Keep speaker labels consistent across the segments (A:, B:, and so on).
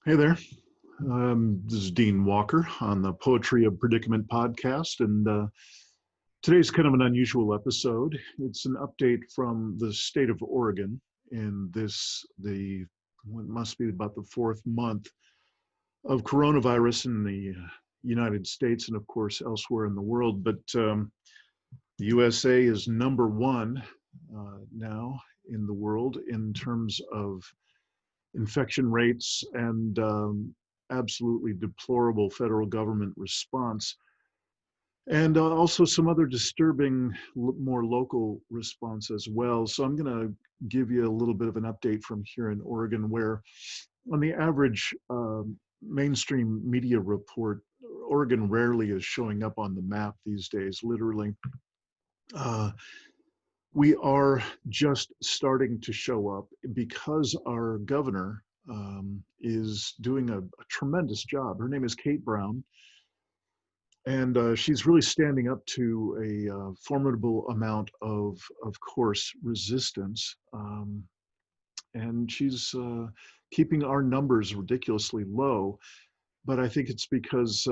A: Hey there. This is Dean Walker on the Poetry of Predicament podcast, and today's kind of an unusual episode. It's an update from the state of Oregon in what must be about the fourth month of coronavirus in the United States and, of course, elsewhere in the world. But the USA is number one now in the world in terms of infection rates and absolutely deplorable federal government response, and also some other disturbing, more local response as well. So I'm going to give you a little bit of an update from here in Oregon, where on the average mainstream media report, Oregon rarely is showing up on the map these days, literally. We are just starting to show up because our governor is doing a tremendous job. Her name is Kate Brown, and she's really standing up to a formidable amount of course, resistance. And she's keeping our numbers ridiculously low. But I think it's because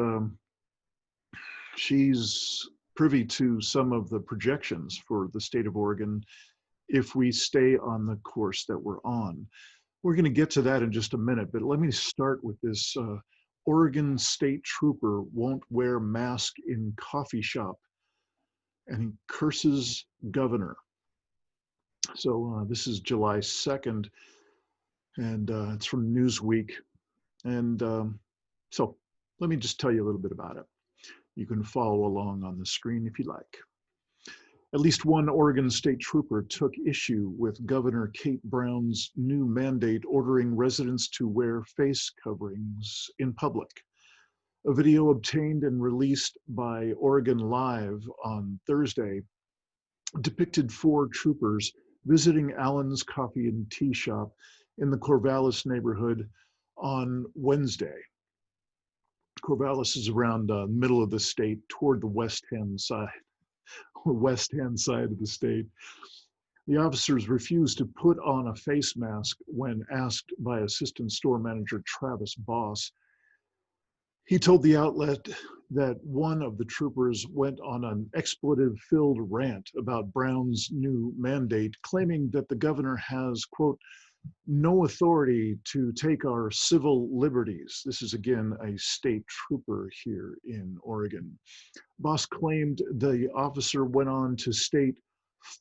A: she's privy to some of the projections for the state of Oregon if we stay on the course that we're on. We're going to get to that in just a minute, but let me start with this. Oregon State Trooper won't wear mask in coffee shop, and he curses governor. So this is July 2nd, and it's from Newsweek. And so let me just tell you a little bit about it. You can follow along on the screen if you like. At least one Oregon State Trooper took issue with Governor Kate Brown's new mandate ordering residents to wear face coverings in public. A video obtained and released by Oregon Live on Thursday depicted four troopers visiting Allen's Coffee and Tea Shop in the Corvallis neighborhood on Wednesday. Corvallis is around the middle of the state toward the west-hand side of the state. The officers refused to put on a face mask when asked by assistant store manager Travis Boss. He told the outlet that one of the troopers went on an expletive-filled rant about Brown's new mandate, claiming that the governor has, quote, no authority to take our civil liberties. This is again a state trooper here in Oregon. Boss claimed the officer went on to state,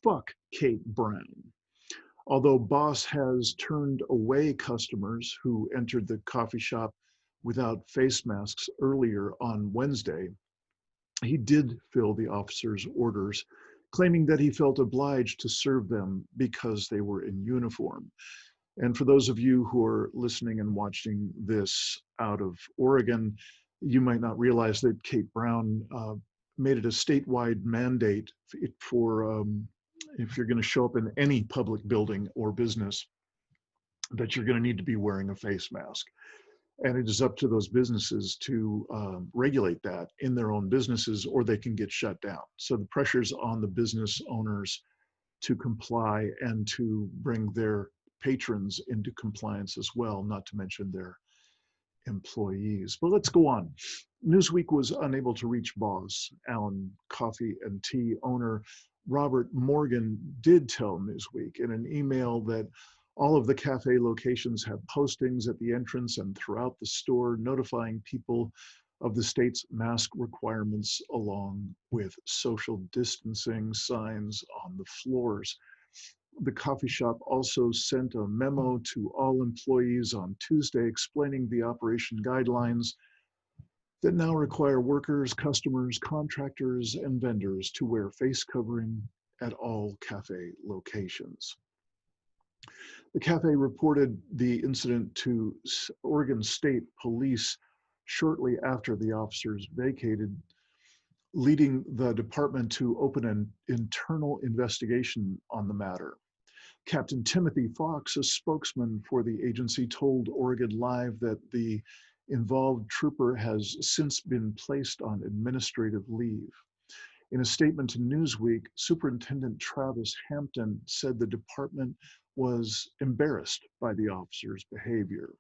A: fuck Kate Brown. Although Boss has turned away customers who entered the coffee shop without face masks earlier on Wednesday, he did fill the officer's orders, claiming that he felt obliged to serve them because they were in uniform. And for those of you who are listening and watching this out of Oregon, you might not realize that Kate Brown made it a statewide mandate for if you're going to show up in any public building or business, that you're going to need to be wearing a face mask. And it is up to those businesses to regulate that in their own businesses, or they can get shut down. So the pressure's on the business owners to comply and to bring their patrons into compliance as well, not to mention their employees. But let's go on. Newsweek was unable to reach Boss. Allen Coffee and Tea owner Robert Morgan did tell Newsweek in an email that all of the cafe locations have postings at the entrance and throughout the store notifying people of the state's mask requirements, along with social distancing signs on the floors. The coffee shop also sent a memo to all employees on Tuesday explaining the operation guidelines that now require workers, customers, contractors, and vendors to wear face covering at all cafe locations. The cafe reported the incident to Oregon State Police shortly after the officers vacated, leading the department to open an internal investigation on the matter. Captain Timothy Fox, a spokesman for the agency, told Oregon Live that the involved trooper has since been placed on administrative leave. In a statement to Newsweek, Superintendent Travis Hampton said the department was embarrassed by the officer's behavior.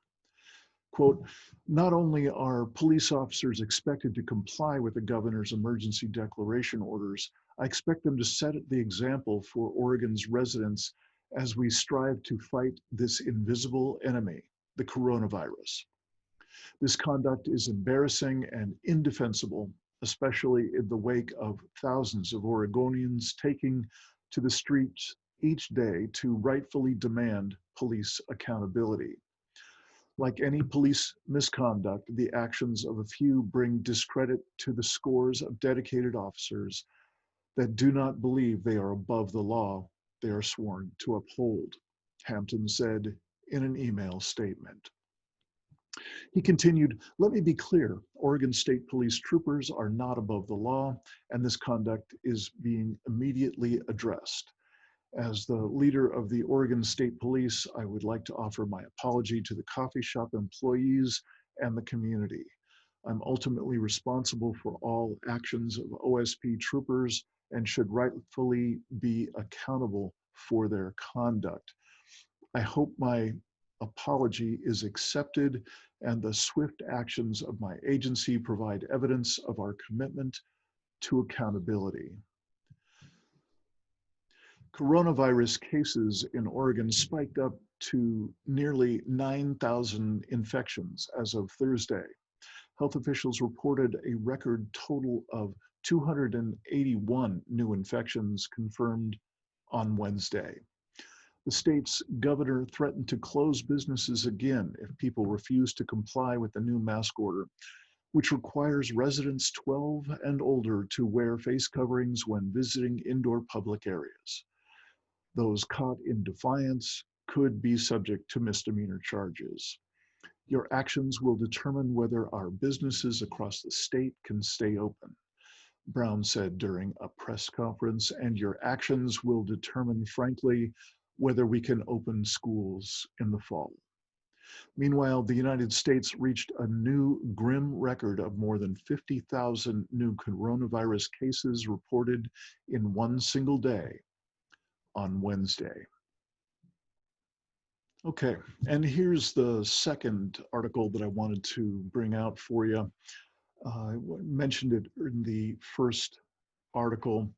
A: Quote, not only are police officers expected to comply with the governor's emergency declaration orders, I expect them to set the example for Oregon's residents as we strive to fight this invisible enemy, the coronavirus. This conduct is embarrassing and indefensible, especially in the wake of thousands of Oregonians taking to the streets each day to rightfully demand police accountability. Like any police misconduct, the actions of a few bring discredit to the scores of dedicated officers that do not believe they are above the law they are sworn to uphold, Hampton said in an email statement. He continued, let me be clear, Oregon State Police troopers are not above the law, and this conduct is being immediately addressed. As the leader of the Oregon State Police, I would like to offer my apology to the coffee shop employees and the community. I'm ultimately responsible for all actions of OSP troopers and should rightfully be accountable for their conduct. I hope my apology is accepted and the swift actions of my agency provide evidence of our commitment to accountability. Coronavirus cases in Oregon spiked up to nearly 9,000 infections as of Thursday. Health officials reported a record total of 281 new infections confirmed on Wednesday. The state's governor threatened to close businesses again if people refuse to comply with the new mask order, which requires residents 12 and older to wear face coverings when visiting indoor public areas. Those caught in defiance could be subject to misdemeanor charges. Your actions will determine whether our businesses across the state can stay open, Brown said during a press conference, and your actions will determine, frankly, whether we can open schools in the fall. Meanwhile, the United States reached a new grim record of more than 50,000 new coronavirus cases reported in one single day on Wednesday. Okay, and here's the second article that I wanted to bring out for you. I mentioned it in the first article.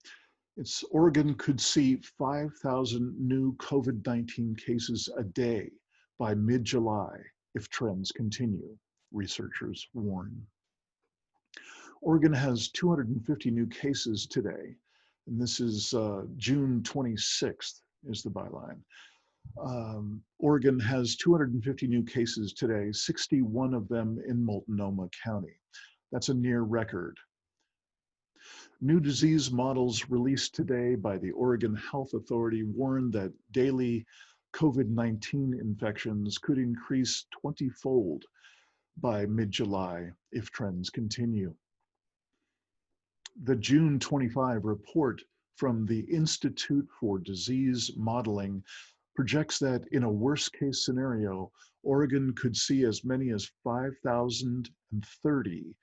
A: It's Oregon could see 5,000 new COVID-19 cases a day by mid-July if trends continue, researchers warn. Oregon has 250 new cases today, and this is June 26th is the byline. Oregon has 250 new cases today, 61 of them in Multnomah County. That's a near record. New disease models released today by the Oregon Health Authority warn that daily COVID-19 infections could increase 20-fold by mid-July if trends continue. The June 25 report from the Institute for Disease Modeling projects that in a worst-case scenario, Oregon could see as many as 5,030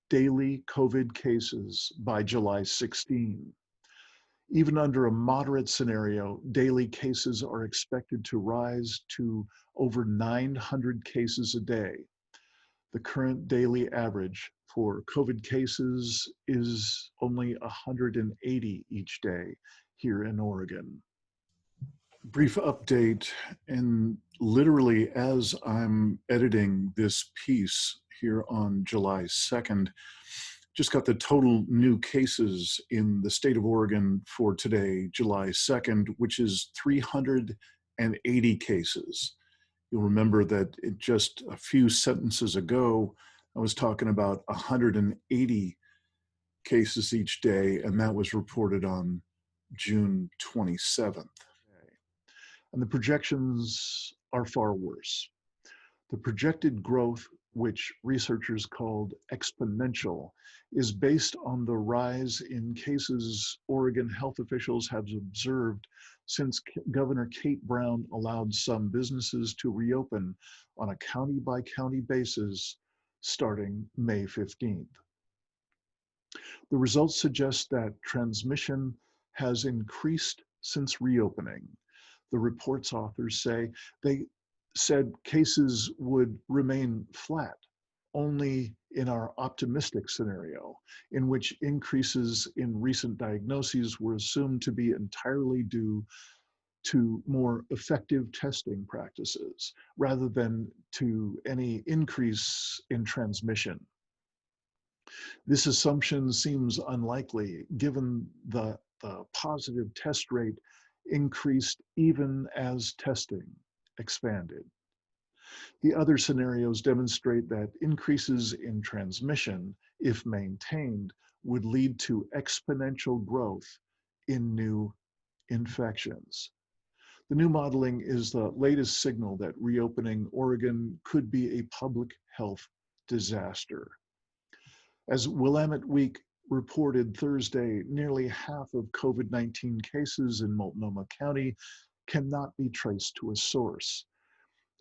A: daily COVID cases by July 16. Even under a moderate scenario, daily cases are expected to rise to over 900 cases a day. The current daily average for COVID cases is only 180 each day here in Oregon. Brief update, and literally as I'm editing this piece here on July 2nd, just got the total new cases in the state of Oregon for today, July 2nd, which is 380 cases. You'll remember that just a few sentences ago, I was talking about 180 cases each day, and that was reported on June 27th. And the projections are far worse. The projected growth, which researchers called exponential, is based on the rise in cases Oregon health officials have observed since Governor Kate Brown allowed some businesses to reopen on a county-by-county basis starting May 15th. The results suggest that transmission has increased since reopening. The report's authors say they said cases would remain flat only in our optimistic scenario, in which increases in recent diagnoses were assumed to be entirely due to more effective testing practices rather than to any increase in transmission. This assumption seems unlikely given the positive test rate increased even as testing expanded. The other scenarios demonstrate that increases in transmission, if maintained, would lead to exponential growth in new infections. The new modeling is the latest signal that reopening Oregon could be a public health disaster. As Willamette Week reported Thursday, nearly half of COVID-19 cases in Multnomah County cannot be traced to a source,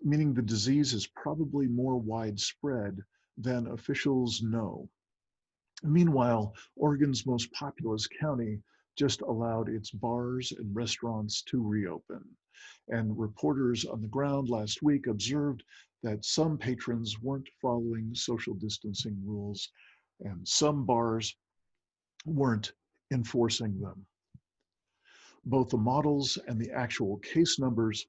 A: meaning the disease is probably more widespread than officials know. Meanwhile, Oregon's most populous county just allowed its bars and restaurants to reopen. And reporters on the ground last week observed that some patrons weren't following social distancing rules and some bars weren't enforcing them. Both the models and the actual case numbers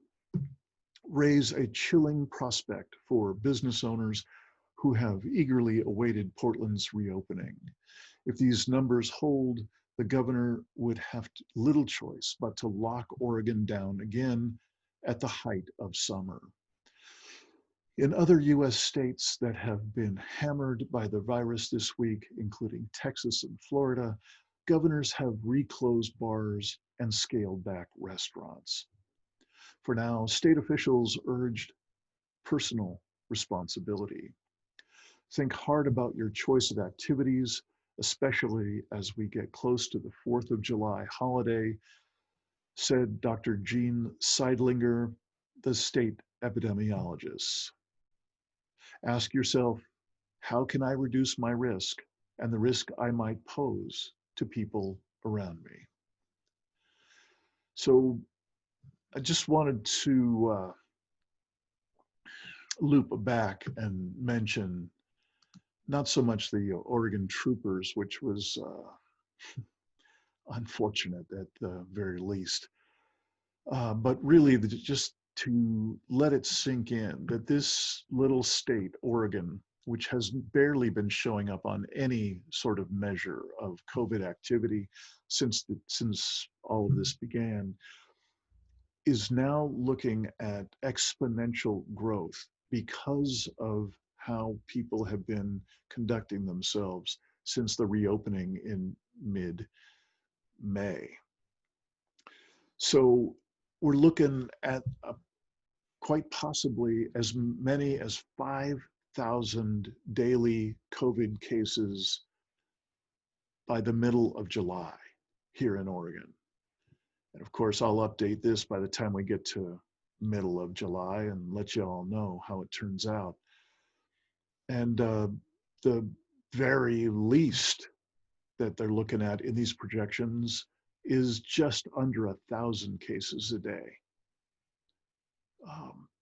A: raise a chilling prospect for business owners who have eagerly awaited Portland's reopening. If these numbers hold, the governor would have little choice but to lock Oregon down again at the height of summer. In other US states that have been hammered by the virus this week, including Texas and Florida, governors have reclosed bars and scaled back restaurants. For now, state officials urged personal responsibility. Think hard about your choice of activities, especially as we get close to the 4th of July holiday, said Dr. Gene Seidlinger, the state epidemiologist. Ask yourself, how can I reduce my risk and the risk I might pose to people around me? So I just wanted to loop back and mention not so much the Oregon troopers, which was unfortunate at the very least, but really just to let it sink in that this little state, Oregon, which has barely been showing up on any sort of measure of COVID activity since all of this began, is now looking at exponential growth because of how people have been conducting themselves since the reopening in mid-May. So we're looking at quite possibly as many as 5,000 daily COVID cases by the middle of July here in Oregon. And of course, I'll update this by the time we get to middle of July and let you all know how it turns out. And the very least that they're looking at in these projections is just under 1,000 cases a day.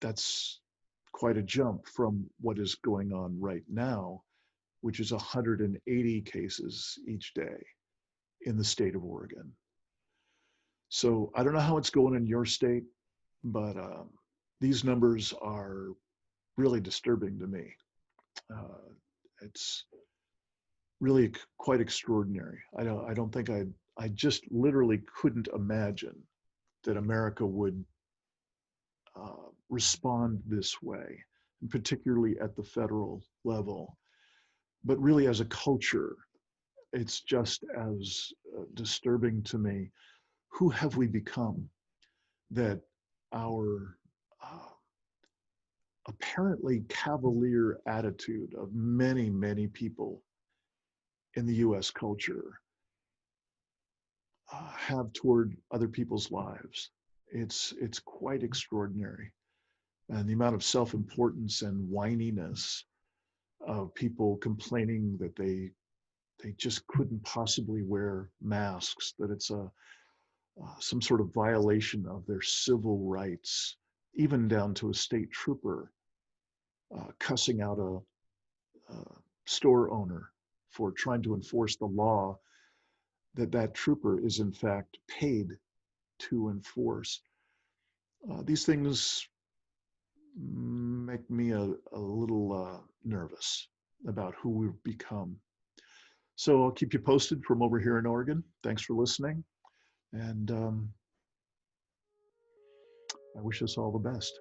A: That's quite a jump from what is going on right now, which is 180 cases each day in the state of Oregon. So I don't know how it's going in your state, but these numbers are really disturbing to me. It's really quite extraordinary. I don't think I just literally couldn't imagine that America would respond this way, and particularly at the federal level. But really as a culture, it's just as disturbing to me. Who have we become that our apparently cavalier attitude of many, many people in the US culture have toward other people's lives? It's quite extraordinary. And the amount of self-importance and whininess of people complaining that they just couldn't possibly wear masks, that it's some sort of violation of their civil rights, even down to a state trooper cussing out a store owner for trying to enforce the law that trooper is in fact paid to enforce. These things make me a little nervous about who we've become. So I'll keep you posted from over here in Oregon. Thanks for listening. And I wish us all the best.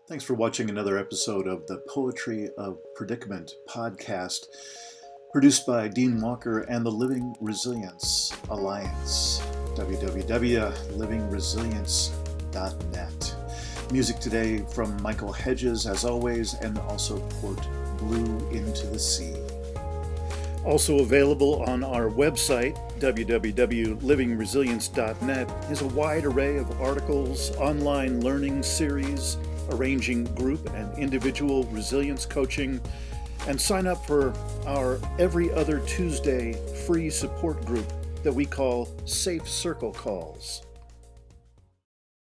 B: Thanks for watching another episode of the Poetry of Predicament podcast, produced by Dean Walker and the Living Resilience Alliance, www.livingresilience.net. Music today from Michael Hedges, as always, and also Port Blue Into the Sea. Also available on our website, www.livingresilience.net, is a wide array of articles, online learning series, arranging group and individual resilience coaching, and sign up for our every other Tuesday free support group that we call Safe Circle Calls.